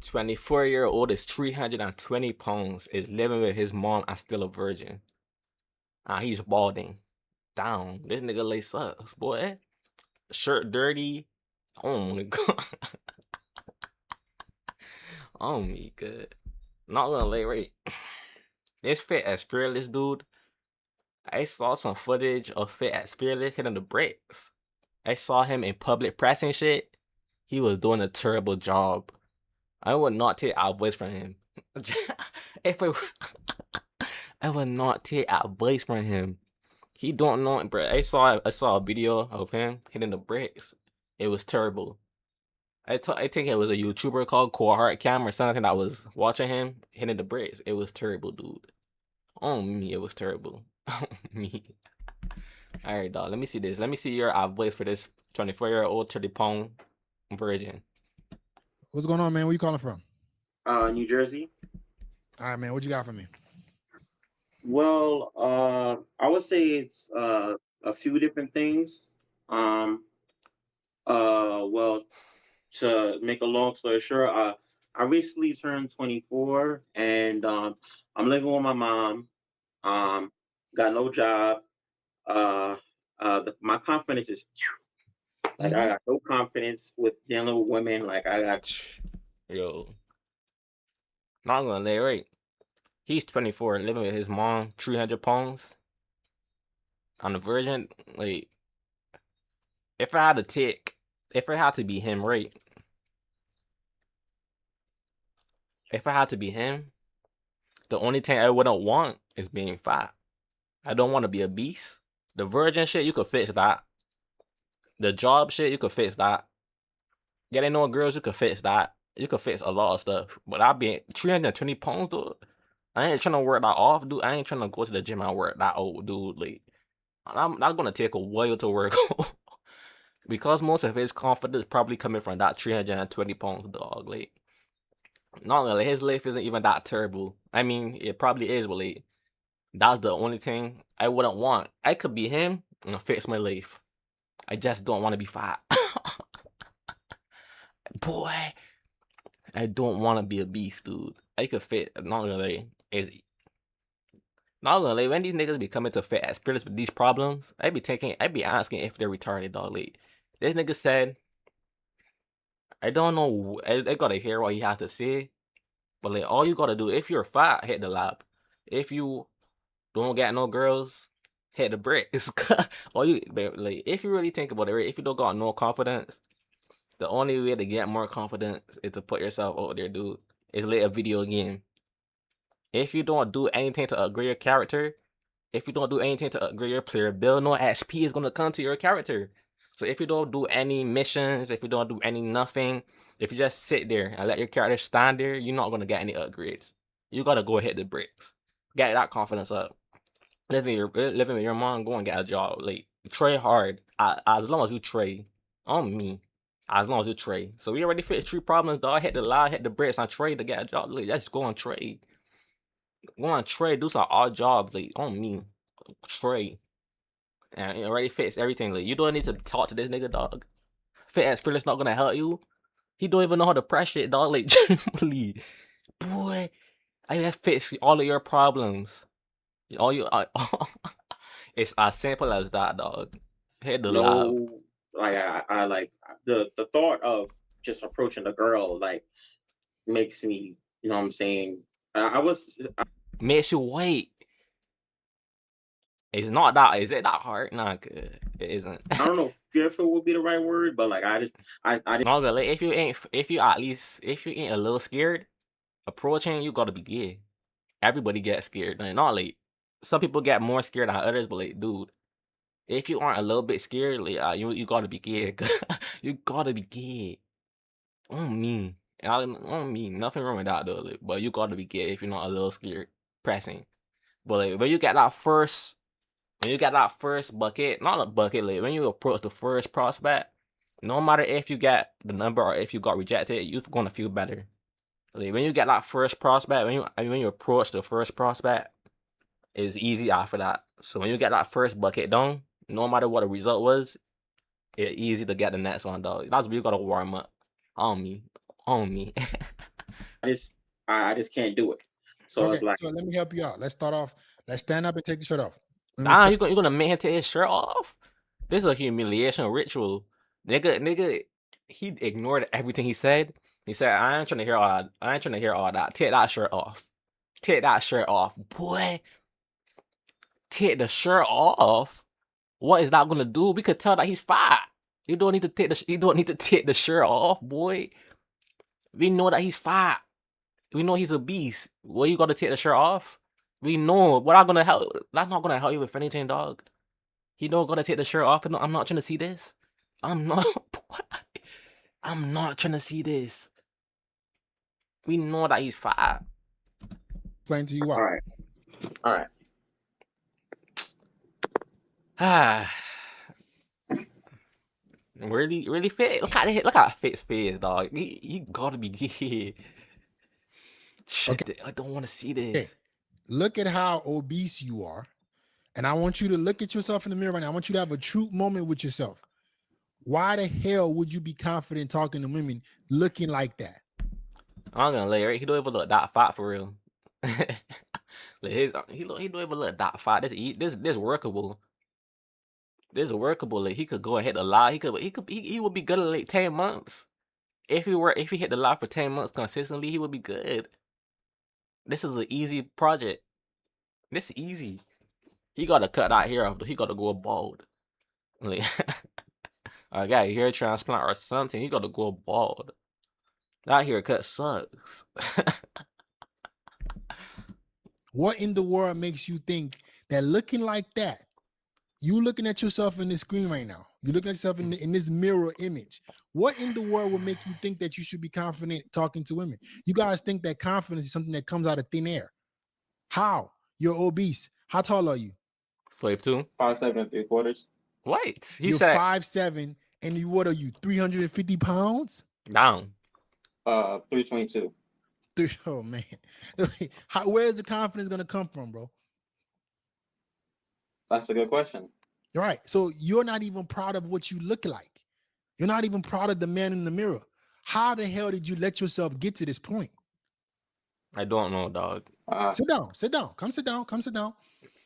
24-year-old is 320 pounds, is living with his mom and still a virgin. He's balding. Down. This nigga lay sucks, boy. Shirt dirty. Oh my god. Oh me good. Not gonna lay right. This Fit as Fearless dude. I saw some footage of Fit as Fearless hitting the bricks. I saw him in public press and shit. He was doing a terrible job. I would not take advice from him. if I, I would not take advice from him. He don't know, bro. I saw a video of him hitting the bricks. It was terrible. I think it was a YouTuber called Core Cam or something that was watching him hitting the bricks. It was terrible, dude. Oh me, it was terrible. Oh me. All right, dog. Let me see this. Let me see your advice for this 24-year-old 30-pound virgin. What's going on, man? Where you calling from? New Jersey. All right, man. What you got for me? Well, I would say it's a few different things. Well, to make a long story short, I recently turned 24, and I'm living with my mom. Got no job. My confidence is like I got no confidence with dealing with women. Like I got Yo. Not gonna lay right. He's 24, living with his mom, 300 pounds. On a virgin, like, if I had to be him, right? If I had to be him, the only thing I wouldn't want is being fat. I don't want to be a beast. The virgin shit, you could fix that. The job shit, you could fix that. Getting no girls, you could fix that. You could fix a lot of stuff. But I be 320 pounds, dude. I ain't trying to work that off, dude. I ain't trying to go to the gym and work that old, dude. Like, I'm not gonna take a while to work. Because most of his confidence probably coming from that 320 pounds dog. Like, not really, his life isn't even that terrible. I mean, it probably is, but like, that's the only thing I wouldn't want. I could be him and fix my life. I just don't want to be fat. Boy, I don't want to be a beast, dude. I could fit, not really. Not gonna lie, when these niggas be coming to Fit as Fearless with these problems, I be asking if they're retarded, dog. Like, this nigga said, I don't know, I gotta hear what he has to say, but like, all you gotta do, if you're fat, hit the lab. If you don't get no girls, hit the bricks. Like, if you really think about it, right, if you don't got no confidence, the only way to get more confidence is to put yourself out there, dude. It's like a video game. If you don't do anything to upgrade your character, if you don't do anything to upgrade your player build, no XP is gonna come to your character. So if you don't do any missions, if you don't do any nothing, if you just sit there and let your character stand there, you're not gonna get any upgrades. You gotta go hit the bricks. Get that confidence up. Living with your mom, go and get a job. Like, try hard. As long as you trade. On me. As long as you trade. So we already fixed 3 problems, dog. Hit the lie, hit the bricks, and trade to get a job. Like, just go and trade. Go on trade, do some odd jobs, like, on me. Trade. And you already fixed everything. Like, you don't need to talk to this nigga, dog. Fit as Fearless not gonna help you. He don't even know how to press shit, dog. Like, generally. Boy, I just fixed all of your problems. All you it's as simple as that, dog. Hit the lab. no like I like the thought of just approaching a girl like makes me, you know what I'm saying? I was Makes you wait. It's not that. Is it that hard? Nah, good. It isn't. I don't know if fearful would be the right word, but like I didn't. No, but like, if you ain't a little scared, approaching, you gotta be gay. Everybody gets scared. Like, not like some people get more scared than others, but like, dude, if you aren't a little bit scared, like, you gotta be gay. You gotta be gay. On me. On me. Nothing wrong with that though. Like, but you gotta be gay if you're not a little scared pressing. But like, when you get that first bucket, not a bucket, like when you approach the first prospect, no matter if you get the number or if you got rejected, you're gonna feel better. Like, when you get that first prospect, when you approach the first prospect, it's easy after that. So when you get that first bucket done, no matter what the result was, it's easy to get the next one, dog. That's where you gotta warm up. On me. I just can't do it. So Okay, it's like, so let me help you out. Let's start off. Let's stand up and take the shirt off. Let me Nah, stand. you gonna make him take his shirt off? This is a humiliation ritual. Nigga, he ignored everything he said. He said, I ain't trying to hear all that. I ain't trying to hear all that. Take that shirt off. Take that shirt off. Boy, take the shirt off. What is that gonna do? We could tell that he's fat. You don't need to take the shirt off, boy. We know that he's fat. We know he's a beast. What you gotta take the shirt off? We know. We're not gonna help. That's not gonna help you with anything, dog. He don't gotta take the shirt off. I'm not trying to see this. I'm not. I'm not trying to see this. We know that he's fat. Explain to you why. all right. Ah, really fit. Look at Fit's face, dog. He gotta be gay. Shit, I don't want to see this. Okay. Look at how obese you are. And I want you to look at yourself in the mirror right now. I want you to have a true moment with yourself. Why the hell would you be confident talking to women looking like that? I'm gonna lay right. He don't even look that fat for real. Like he don't even look that fat. This workable. This is workable. Like he could go and hit the lot. He would be good in like 10 months. If he hit the lot for 10 months consistently, he would be good. This is an easy project. This is easy. He gotta cut that hair off. He gotta go bald. Like I got a hair transplant or something. He gotta go bald. That haircut sucks. What in the world makes you think that looking like that, you looking at yourself in the screen right now, you looking at yourself in this mirror image, what in the world would make you think that you should be confident talking to women? You guys think that confidence is something that comes out of thin air. How? You're obese. How tall are you? 5'2". 5'7" 3/4. What? He You're said 5'7", and you, what are you, 350 pounds? down. 322. Oh man. Where's the confidence gonna come from, bro? That's a good question. Right. So you're not even proud of what you look like. You're not even proud of the man in the mirror. How the hell did you let yourself get to this point? I don't know, dog. Sit down. Sit down. Come sit down. Come sit down.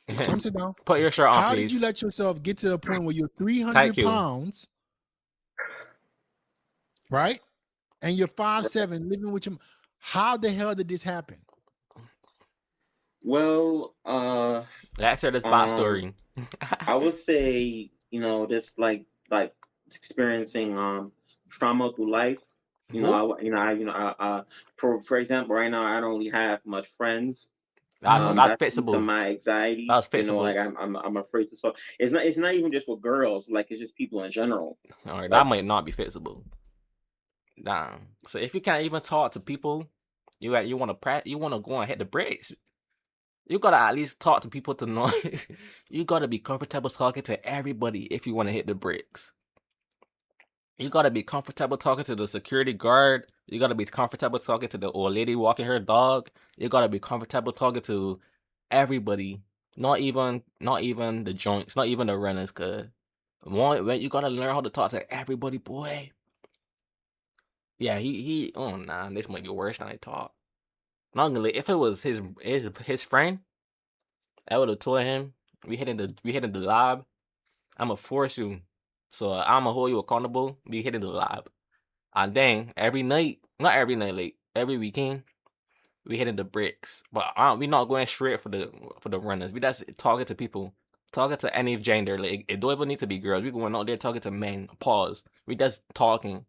Come sit down. Put your shirt on, How please. did you let yourself get to the point where you're 300 Thank you. pounds, right? And you're 5'7", living with your... How the hell did this happen? Well, Let's hear this backstory. I would say, this like experiencing trauma through life. For example, right now I don't really have much friends. That's due to fixable. my anxiety. That's fixable. Like I'm afraid to talk. It's not even just with girls. Like it's just people in general. All right, that might not be fixable. Damn. So if you can't even talk to people, you want to go and hit the bricks. You gotta at least talk to people to know. You gotta be comfortable talking to everybody if you want to hit the bricks. You gotta be comfortable talking to the security guard. You gotta be comfortable talking to the old lady walking her dog. You gotta be comfortable talking to everybody. Not even the joints, not even the runners, cause you gotta learn how to talk to everybody, boy. Yeah, he oh nah, this might be worse than I thought. Not gonna lie, if it was his friend, I would have told him we hitting the lab. I'ma force you. So I'ma hold you accountable. We hitting the lab. And then every night, not every night, like every weekend, we hitting the bricks. But we not going straight for the runners. We just talking to people. Talking to any gender. Like it don't even need to be girls. We going out there talking to men. Pause. We just talking.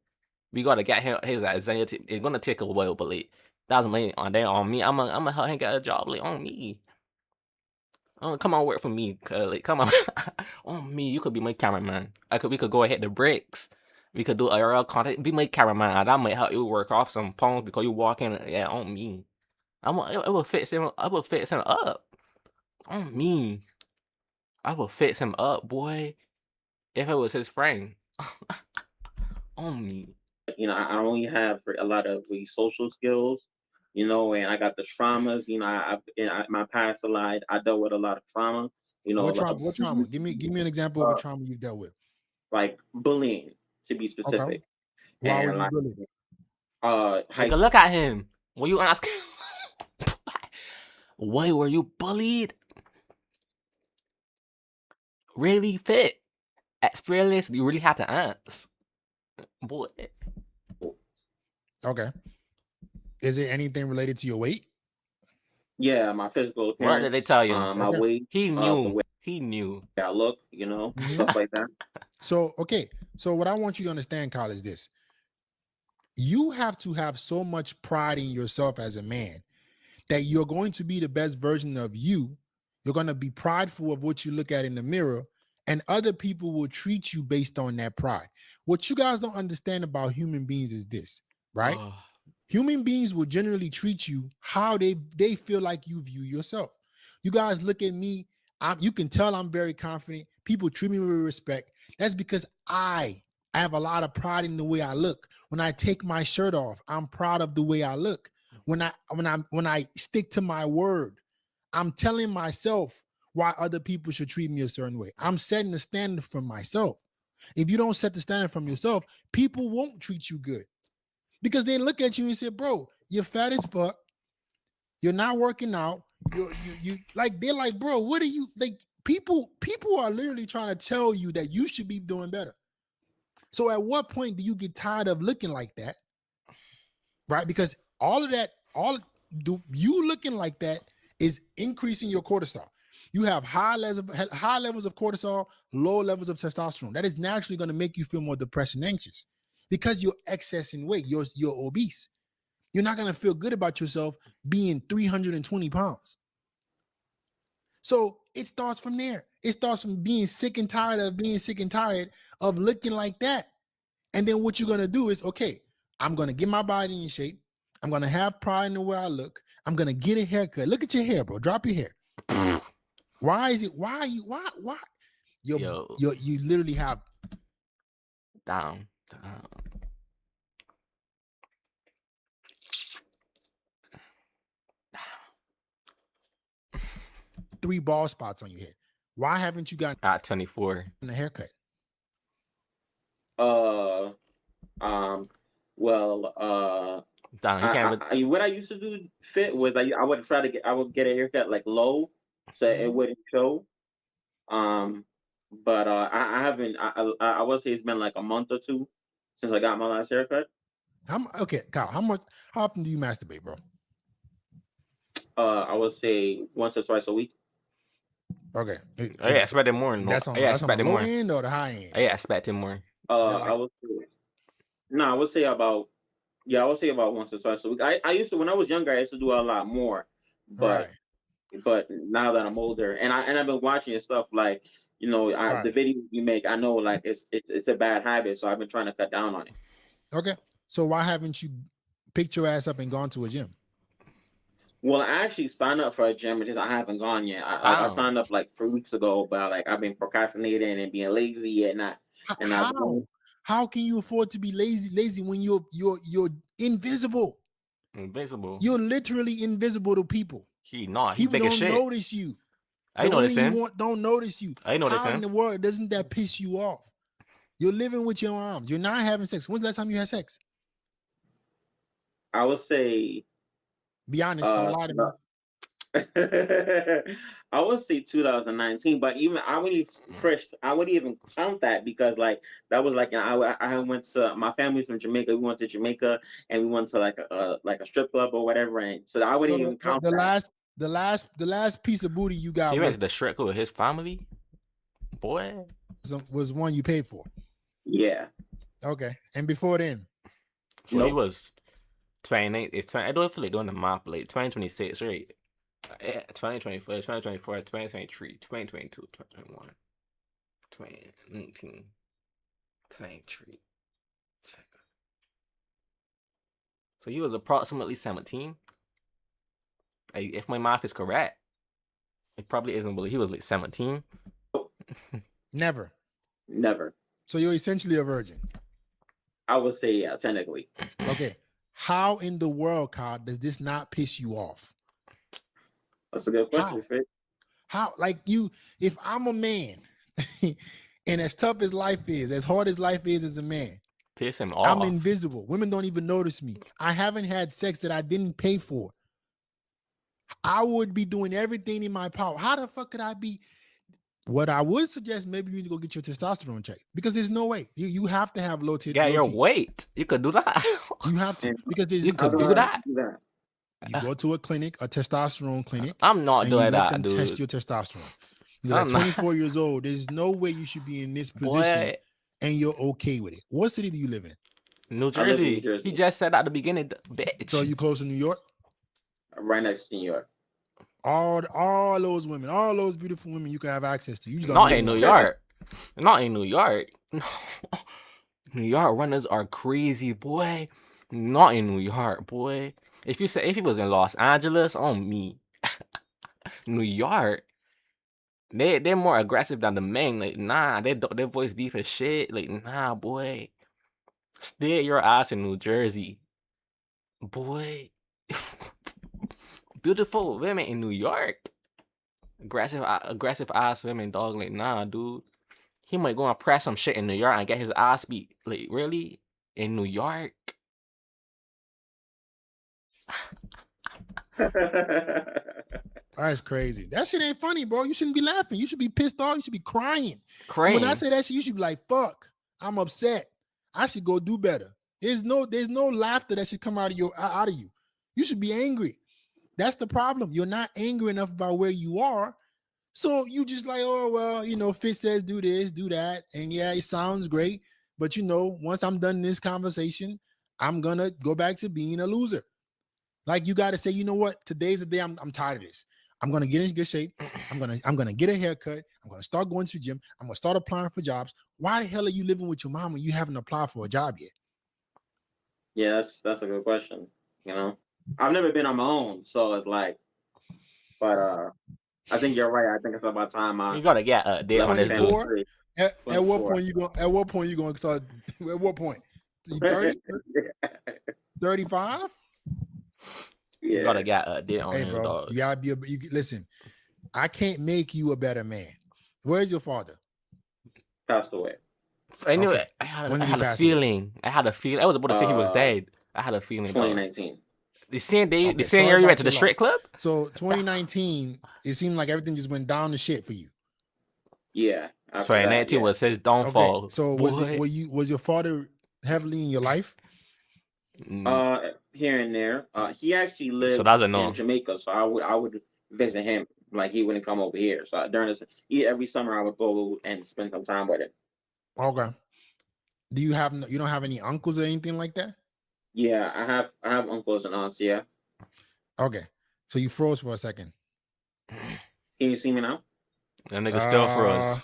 We gotta get his anxiety. It's gonna take a while, but like that's me. And then on me, I'ma help him get a job. Like on me. Come on, work for me. Like come on, on me. You could be my cameraman. We could go and hit the bricks. We could do IRL content. Be my cameraman. And that might help you work off some pounds because you walk in. Yeah, on me. It will fix him. I will fix him up. On me. I will fix him up, boy. If it was his friend. On me. I only have a lot of social skills, and I got the traumas. In my past life, I dealt with a lot of trauma. What trauma? Give me an example of a trauma you've dealt with. Like bullying, to be specific. Okay. Why And was you bullied? high Look at him. When you ask, why were you bullied? Really fit? Experience, you really have to ask. Boy. Okay. Is it anything related to your weight? Yeah, my physical What appearance, did they tell you? my Okay. weight, He the knew. way He knew. I look, Mhm. stuff like that. So, okay. So what I want you to understand, Kyle, is this. You have to have so much pride in yourself as a man that you're going to be the best version of you. You're going to be prideful of what you look at in the mirror, and other people will treat you based on that pride. What you guys don't understand about human beings is this, right? Ugh. Human beings will generally treat you how they feel like you view yourself. You guys look at me, you can tell I'm very confident. People treat me with respect. That's because I have a lot of pride in the way I look. When I take my shirt off, I'm proud of the way I look. When I stick to my word, I'm telling myself why other people should treat me a certain way. I'm setting the standard for myself. If you don't set the standard from yourself, people won't treat you good because they look at you and say, "Bro, you're fat as fuck. You're not working out. You like they're like, bro, what are you like?" People are literally trying to tell you that you should be doing better. So at what point do you get tired of looking like that? Right? Because all of that, you looking like that is increasing your cortisol. You have high levels of cortisol, low levels of testosterone. That is naturally going to make you feel more depressed and anxious because you're excess in weight. You're obese. You're not going to feel good about yourself being 320 pounds. So it starts from there. It starts from being sick and tired of looking like that. And then what you're going to do is, okay, I'm going to get my body in shape. I'm going to have pride in the way I look. I'm going to get a haircut. Look at your hair, bro. Drop your hair. Why is it? Why Yo. You literally have Down. 3 bald spots on your head. Why haven't you gotten At 24. a haircut? Well, Down. He can't even. what I used to do fit was I would try to I would get a haircut like low, so it Mhm. wouldn't show. But I haven't. I would say it's been like a month or two since I got my last haircut. Okay, Kyle, how often do you masturbate, bro? I would say once or twice a week. Okay. I expected more. That's on I the expected low more. end or the high end? I expected more. I would say no. I would say about once or twice a week. I used to when I was younger. I used to do a lot more, Right. but now that I'm older and I've been watching your stuff like Right. the videos you make. I know like it's a bad habit, so I've been trying to cut down on it. Okay. So why haven't you picked your ass up and gone to a gym? Well, I actually signed up for a gym, just I haven't gone yet. I Ow. signed up like 3 weeks ago, but like I've been procrastinating and being lazy and not How? going. How can you afford to be lazy when you're invisible? Invincible. You're literally invisible to people. He People big as don't shit. notice you. I The noticed women him. you want don't notice you. I noticed How in him. the world doesn't that piss you off? You're living with your arms. You're not having sex. When's the last time you had sex? I would say Be honest. Don't lie to me. I would say 2019, but even I wouldn't even count that because like that was like I went to my family's from Jamaica. We went to Jamaica and we went to like a strip club or whatever, and so I wouldn't So even count the that. last piece of booty you got He went to the Shrek with his family. Boy. was one you paid for. Yeah. Okay. And before then? So he Nope. was 28. It's 20, I don't feel like doing the math, like 2026, right? 2024, 2024, 2023, 2022, 2021, 2019, 23. So he was approximately 17. If my math is correct, it probably isn't, but he was like 17. Never. Never. So you're essentially a virgin. I would say yeah, technically. Okay. How in the world, Kyle, does this not piss you off? That's a good question, Fit. How, like if I'm a man, and as tough as life is, as hard as life is as a man, Piss him I'm off. invisible. Women don't even notice me. I haven't had sex that I didn't pay for. I would be doing everything in my power. How the fuck could I be? What I would suggest, maybe you need to go get your testosterone checked, because there's no way. You have to have low T. Get your weight. You could do that. You have to, because there's, You could How do I that. do that? you go to a clinic, a testosterone clinic, I'm not and you doing let that, them test dude. your testosterone. Because I'm at not. 24 years old, there's no way you should be in this position Boy, and you're okay with it. What city do you live in? New I live in New Jersey. Jersey. He just said at the beginning, bitch. So you close to New York? Right next to New York. All those women, all those beautiful women you can have access to. You just don't Not know in New one. York. Not in New York. New York runners are crazy, boy. Not in New York, boy. If he was in Los Angeles, on me. New York, they're more aggressive than the men. Like, nah, their voice deep as shit. Like, nah, boy. Stay your ass in New Jersey, boy. Beautiful women in New York. Aggressive ass women, dog. Like, nah, dude. He might go and press some shit in New York and get his ass beat. Like, really? In New York? That's crazy. That shit ain't funny, bro. You shouldn't be laughing. You should be pissed off. You should be crying. And Crying. when I say that shit, you should be like, fuck, I'm upset. I should go do better. There's no laughter that should come out of you. You should be angry. That's the problem. You're not angry enough about where you are. So you just like, oh, well, Fitz says do this, do that. And yeah, it sounds great. But once I'm done this conversation, I'm gonna go back to being a loser. Like, you got to say, you know what? Today's the day. I'm tired of this. I'm gonna get in good shape. I'm gonna get a haircut. I'm gonna start going to the gym. I'm gonna start applying for jobs. Why the hell are you living with your mom when you haven't applied for a job yet? Yeah, that's a good question. I've never been on my own, so it's like, but I think you're right. I think it's about time You gotta get a date on this dude. 24? At what 24. point you going to start? At what point? 30? 35? You Yeah. gotta get a date on Hey, this bro, dog. you gotta be. Listen, I can't make you a better man. Where's your father? Passed away. I knew Okay. it. I had When did he a pass away? feeling. I was about to say he was dead. I had a feeling. Dog. 2019. The same day, the Okay, same sorry year you about went to the your strip loss. club. So 2019, it seemed like everything just went down to shit for you. Yeah. after that, 2019 yeah. was his Okay. downfall. So was your father heavily in your life? Here and there. He actually lived So that's a no. in Jamaica, so I would visit him. Like, he wouldn't come over here. So during every summer I would go and spend some time with him. Okay. Do you don't have any uncles or anything like that? Yeah, I have uncles and aunts. Yeah. Okay. So you froze for a second. Can you see me now? That nigga still froze.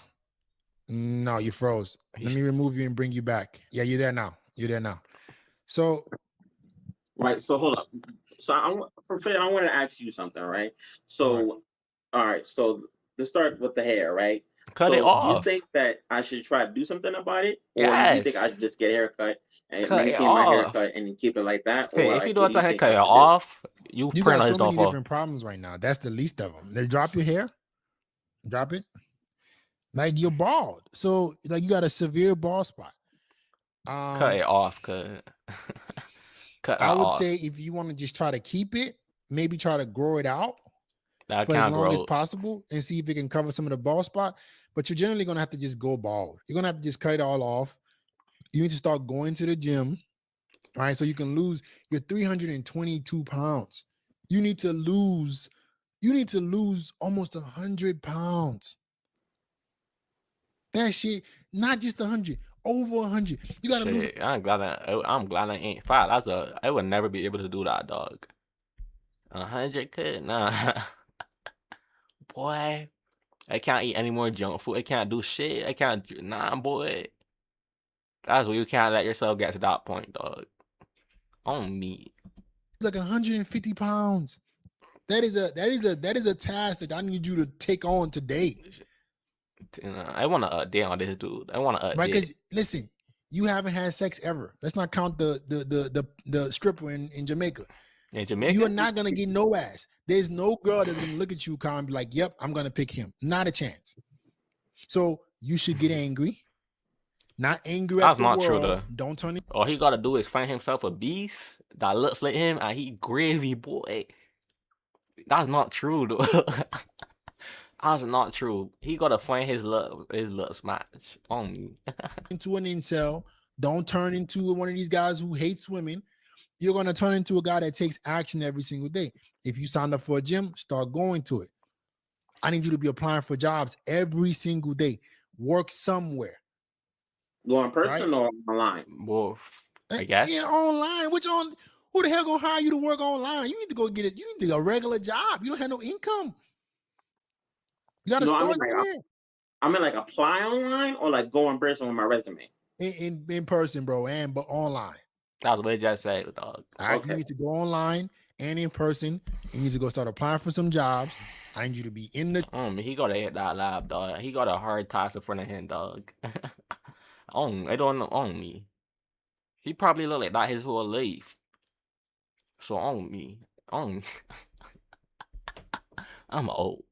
No, you froze. Let me remove you and bring you back. Yeah, you're there now. So Right. So hold up. So I want to ask you something, right? So, all right. So let's start with the hair, right? Cut it Do you off. think that I should try to do something about it, or do you think I Yes. should just get a haircut and Cut it maintain my off. haircut and keep it like that? Fam, Or if like, you what don't do you tell him think cut I it should do? off, you you print got on his so many downfall. different problems right now. That's the least of them. They drop your hair, drop it. Like, you're bald, so like you got a severe bald spot. Cut it off, cut that I would off. say if you want to just try to keep it, maybe try to grow it out That for as can't long as grow. possible and see if it can cover some of the bald spot. But you're generally gonna have to just go bald. You're gonna have to just cut it all off. You need to start going to the gym, right? So you can lose your 322 pounds. You need to lose almost 100 pounds. That shit, not just 100, over 100. You gotta lose. Shit, I'm glad I ain't fat. I would never be able to do that, dog. 100 could nah. Boy, I can't eat any more junk food. I can't do shit. I can't boy. That's where you can't let yourself get to that point, dog. On me. Like 150 pounds. That is a task that I need you to take on today. I want to update on this dude. I want to update. Right? Because listen, you haven't had sex ever. Let's not count the stripper in Jamaica. In Jamaica, You are not gonna get no ass. There's no girl that's gonna look at you and be like, "Yep, I'm gonna pick him." Not a chance. So you should get angry. not angry at That's the not true, world. though. Don't turn it All he gotta do is find himself a beast that looks like him, and he gravy, boy. That's not true, though. That's not true. He gotta find his love match on me. into an incel. Don't turn into one of these guys who hates women. You're going to turn into a guy that takes action every single day. If you signed up for a gym, start going to it. I need you to be applying for jobs every single day. Work somewhere. Go in person or online? Well, I guess. Yeah, online. Who the hell gonna hire you to work online? You need to go get it. You need a regular job. You don't have no income. You gotta start there. I mean, like apply online or like go in person with my resume. In person, bro, but online. That's what I just said, dog. All right, you need to go online and in person. You need to go start applying for some jobs. I need you to be in the. He gotta hit that lab, dog. He got a hard task in front of him, dog. I don't know on me. He probably look like that his whole life. So on me. I'm old.